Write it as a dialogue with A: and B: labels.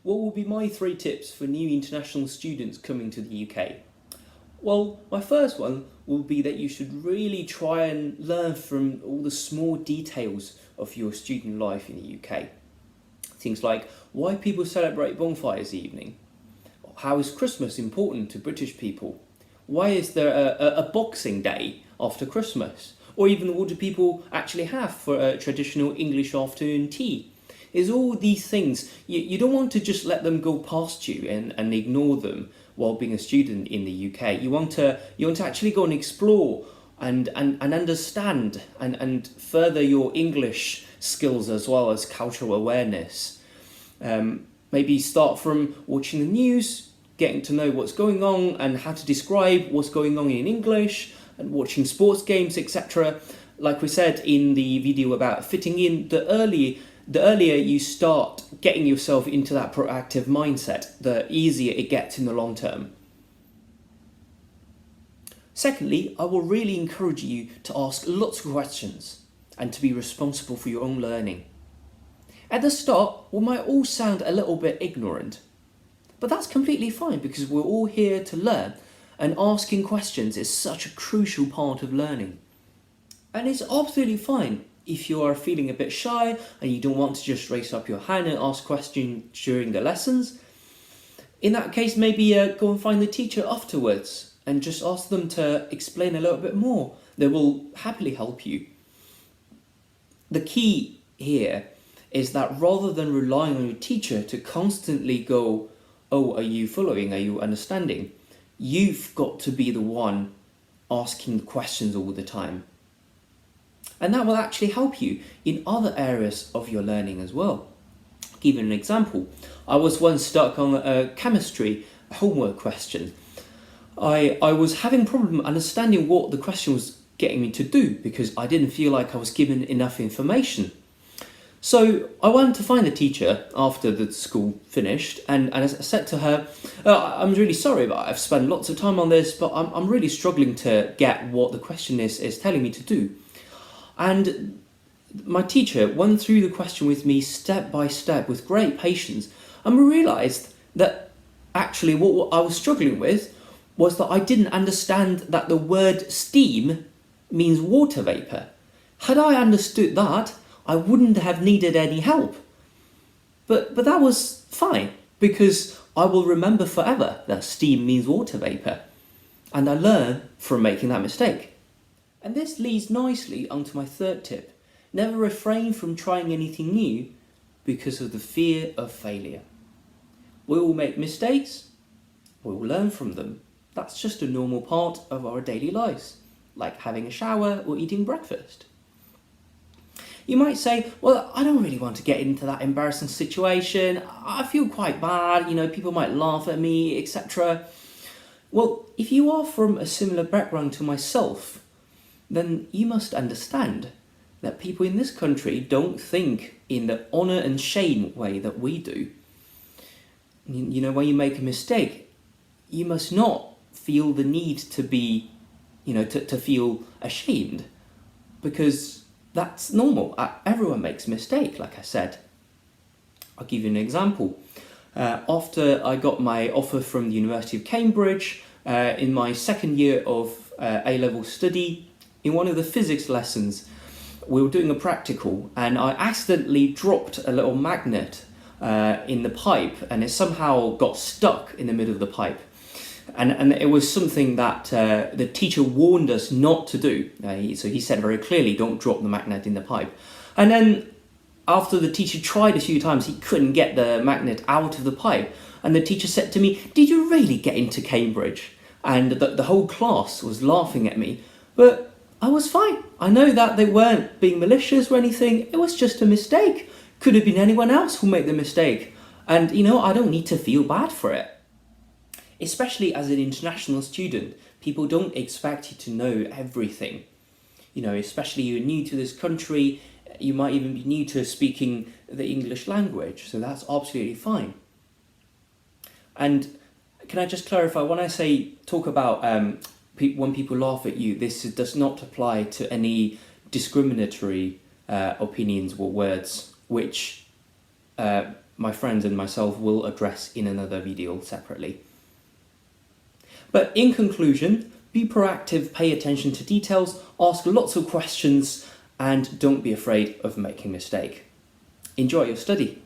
A: what will be my 3 tips for new international students coming to the UK? Well, my first one will be that you should really try and learn from all the small details of your student life in the UK. Things like why people celebrate bonfires evening. How is Christmas important to British people? Why is there a Boxing Day after Christmas? Or even what do people actually have for a traditional English afternoon tea? Is all these things, you don't want to just let them go past you and ignore them while being a student in the UK. You want to actually go and explore and understand and further your English skills as well as cultural awareness. Maybe start from watching the news, getting to know what's going on and how to describe what's going on in English, and watching sports games, etc. Like we said in the video about fitting in, the earlier you start getting yourself into that proactive mindset, the easier it gets in the long term. Secondly, I will really encourage you to ask lots of questions and to be responsible for your own learning. At the start, we might all sound a little bit ignorant, but that's completely fine because we're all here to learn, and asking questions is such a crucial part of learning. And it's absolutely fine if you are feeling a bit shy and you don't want to just raise up your hand and ask questions during the lessons. In that case, maybe go and find the teacher afterwards and just ask them to explain a little bit more. They will happily help you. The key here is that rather than relying on your teacher to constantly go, oh, are you following? Are you understanding? You've got to be the one asking questions all the time. And that will actually help you in other areas of your learning as well. I'll give you an example. I was once stuck on a chemistry homework question. I was having a problem understanding what the question was getting me to do because I didn't feel like I was given enough information. So I went to find the teacher after the school finished and I said to her, I'm really sorry, but I've spent lots of time on this, but I'm really struggling to get what the question is telling me to do. And my teacher went through the question with me step by step with great patience, and we realised that actually what I was struggling with was that I didn't understand that the word steam means water vapour. Had I understood that, I wouldn't have needed any help. But that was fine, because I will remember forever that steam means water vapour, and I learn from making that mistake. And this leads nicely onto my third tip. Never refrain from trying anything new because of the fear of failure. We will make mistakes, we will learn from them. That's just a normal part of our daily lives, like having a shower or eating breakfast. You might say, well, I don't really want to get into that embarrassing situation. I feel quite bad, people might laugh at me, etc. Well, if you are from a similar background to myself, then you must understand that people in this country don't think in the honour and shame way that we do. When you make a mistake, you must not feel the need to be, to feel ashamed, because that's normal. Everyone makes a mistake, like I said. I'll give you an example. After I got my offer from the University of Cambridge, in my second year of A-level study, in one of the physics lessons, we were doing a practical and I accidentally dropped a little magnet in the pipe, and it somehow got stuck in the middle of the pipe. And it was something that the teacher warned us not to do. So he said very clearly, don't drop the magnet in the pipe. And then after the teacher tried a few times, he couldn't get the magnet out of the pipe. And the teacher said to me, did you really get into Cambridge? And the whole class was laughing at me. But I was fine. I know that they weren't being malicious or anything. It was just a mistake. Could have been anyone else who made the mistake. And, I don't need to feel bad for it. Especially as an international student, people don't expect you to know everything. Especially you're new to this country, you might even be new to speaking the English language, so that's absolutely fine. And can I just clarify, when I say talk about when people laugh at you, this does not apply to any discriminatory opinions or words which my friends and myself will address in another video separately. But in conclusion, be proactive, pay attention to details, ask lots of questions, and don't be afraid of making a mistake. Enjoy your study.